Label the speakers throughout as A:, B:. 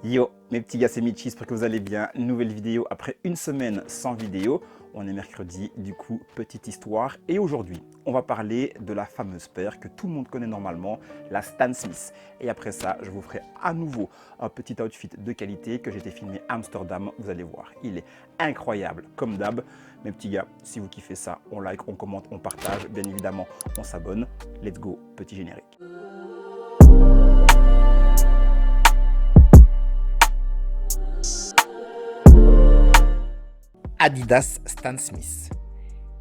A: Yo, mes petits gars, c'est Michi, j'espère que vous allez bien. Nouvelle vidéo après une semaine sans vidéo. On est mercredi, du coup, petite histoire. Et aujourd'hui, on va parler de la fameuse paire que tout le monde connaît normalement, la Stan Smith. Et après ça, je vous ferai à nouveau un petit outfit de qualité que j'ai été filmé à Amsterdam. Vous allez voir, il est incroyable, comme d'hab. Mes petits gars, si vous kiffez ça, on like, on commente, on partage. Bien évidemment, on s'abonne. Let's go, petit générique.
B: Adidas Stan Smith.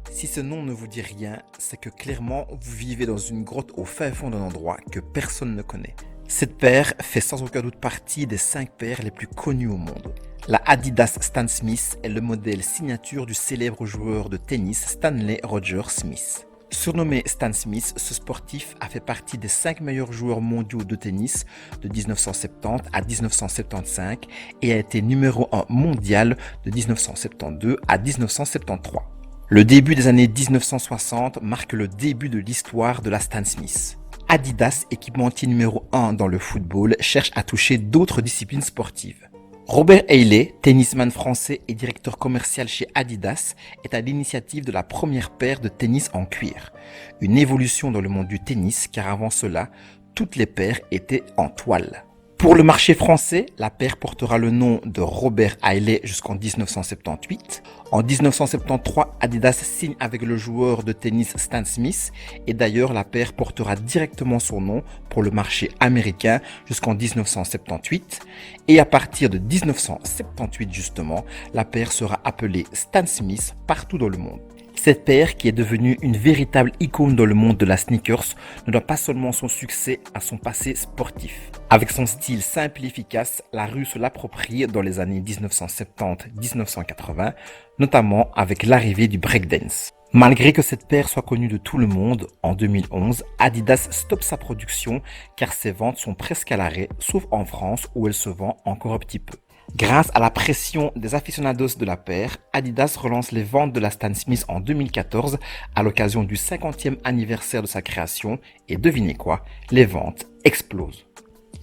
B: Si ce nom ne vous dit rien, c'est que clairement vous vivez dans une grotte au fin fond d'un endroit que personne ne connaît. Cette paire fait sans aucun doute partie des 5 paires les plus connues au monde. La Adidas Stan Smith est le modèle signature du célèbre joueur de tennis Stanley Roger Smith. Surnommé Stan Smith, ce sportif a fait partie des 5 meilleurs joueurs mondiaux de tennis de 1970 à 1975 et a été numéro 1 mondial de 1972 à 1973. Le début des années 1960 marque le début de l'histoire de la Stan Smith. Adidas, équipementier numéro 1 dans le football, cherche à toucher d'autres disciplines sportives. Robert Hailey, tennisman français et directeur commercial chez Adidas, est à l'initiative de la première paire de tennis en cuir. Une évolution dans le monde du tennis car avant cela, toutes les paires étaient en toile. Pour le marché français, la paire portera le nom de Robert Hailey jusqu'en 1978. En 1973, Adidas signe avec le joueur de tennis Stan Smith et d'ailleurs la paire portera directement son nom pour le marché américain jusqu'en 1978. Et à partir de 1978 justement, la paire sera appelée Stan Smith partout dans le monde. Cette paire, qui est devenue une véritable icône dans le monde de la sneakers, ne doit pas seulement son succès à son passé sportif. Avec son style simple et efficace, la rue se l'approprie dans les années 1970-1980, notamment avec l'arrivée du breakdance. Malgré que cette paire soit connue de tout le monde, en 2011, Adidas stoppe sa production car ses ventes sont presque à l'arrêt, sauf en France où elle se vend encore un petit peu. Grâce à la pression des aficionados de la paire, Adidas relance les ventes de la Stan Smith en 2014 à l'occasion du 50e anniversaire de sa création et devinez quoi, les ventes explosent.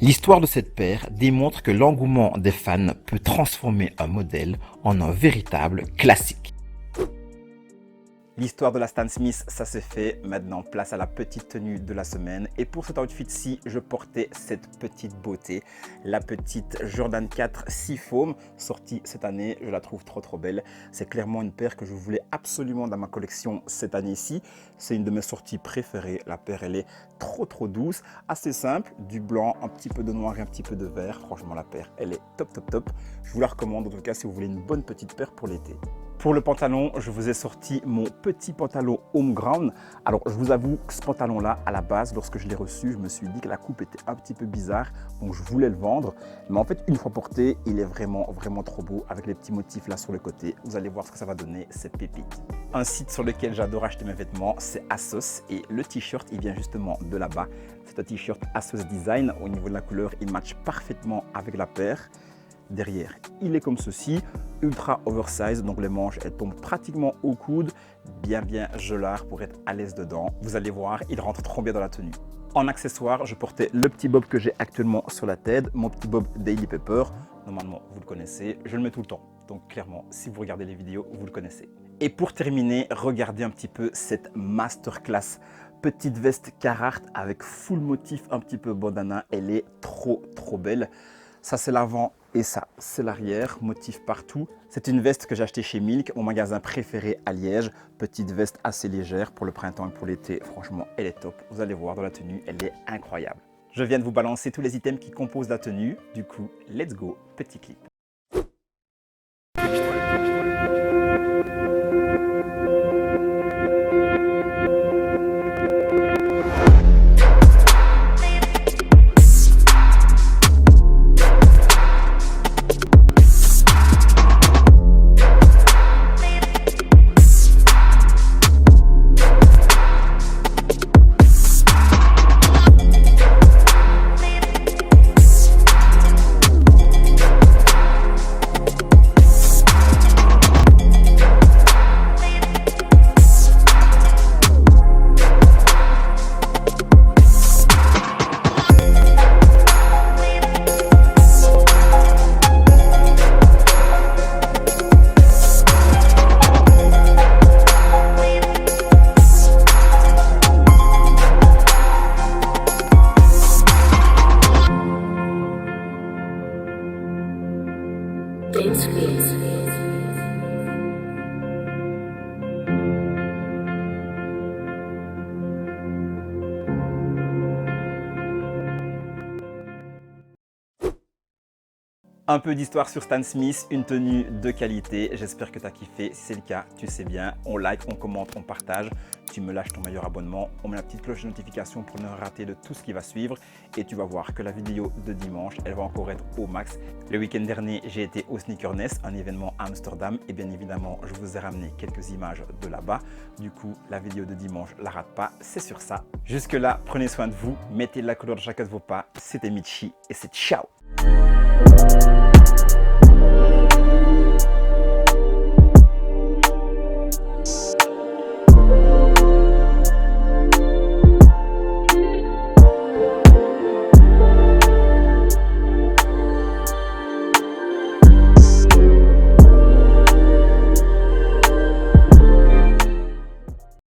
B: L'histoire de cette paire démontre que l'engouement des fans peut transformer un modèle en un véritable classique.
A: L'histoire de la Stan Smith, ça c'est fait. Maintenant, place à la petite tenue de la semaine. Et pour cet outfit-ci, je portais cette petite beauté. La petite Jordan 4 Seafoam, sortie cette année. Je la trouve trop belle. C'est clairement une paire que je voulais absolument dans ma collection cette année-ci. C'est une de mes sorties préférées. La paire, elle est trop douce. Assez simple, du blanc, un petit peu de noir et un petit peu de vert. Franchement, la paire, elle est top. Je vous la recommande en tout cas si vous voulez une bonne petite paire pour l'été. Pour le pantalon, je vous ai sorti mon petit pantalon Home Ground. Alors, je vous avoue que ce pantalon-là, à la base, lorsque je l'ai reçu, je me suis dit que la coupe était un petit peu bizarre, donc je voulais le vendre. Mais en fait, une fois porté, il est vraiment trop beau avec les petits motifs là sur le côté. Vous allez voir ce que ça va donner, c'est pépite. Un site sur lequel j'adore acheter mes vêtements, c'est ASOS et le t-shirt, il vient justement de là-bas. C'est un t-shirt ASOS Design. Au niveau de la couleur, il match parfaitement avec la paire. Derrière, il est comme ceci, ultra oversize, donc les manches elles tombent pratiquement au coude, bien gelard pour être à l'aise dedans. Vous allez voir, il rentre trop bien dans la tenue. En accessoire, je portais le petit bob que j'ai actuellement sur la tête, mon petit bob Daily Pepper. Normalement, vous le connaissez, je le mets tout le temps. Donc clairement, si vous regardez les vidéos, vous le connaissez. Et pour terminer, regardez un petit peu cette masterclass. Petite veste Carhartt avec full motif, un petit peu bandana, elle est trop belle. Ça c'est l'avant et ça c'est l'arrière, motif partout. C'est une veste que j'ai achetée chez Milk, mon magasin préféré à Liège. Petite veste assez légère pour le printemps et pour l'été. Franchement, elle est top. Vous allez voir dans la tenue, elle est incroyable. Je viens de vous balancer tous les items qui composent la tenue. Du coup, let's go, petit clip.
C: Dance Beats.
A: Un peu d'histoire sur Stan Smith, une tenue de qualité, j'espère que tu as kiffé. Si c'est le cas, tu sais bien, on like, on commente, on partage, tu me lâches ton meilleur abonnement, on met la petite cloche de notification pour ne rater de tout ce qui va suivre et tu vas voir que la vidéo de dimanche, elle va encore être au max. Le week-end dernier, j'ai été au Sneakerness, un événement à Amsterdam et bien évidemment, je vous ai ramené quelques images de là-bas. Du coup, la vidéo de dimanche, la rate pas, c'est sur ça. Jusque là, prenez soin de vous, mettez de la couleur dans chacun de vos pas. C'était Mitchi et c'est ciao!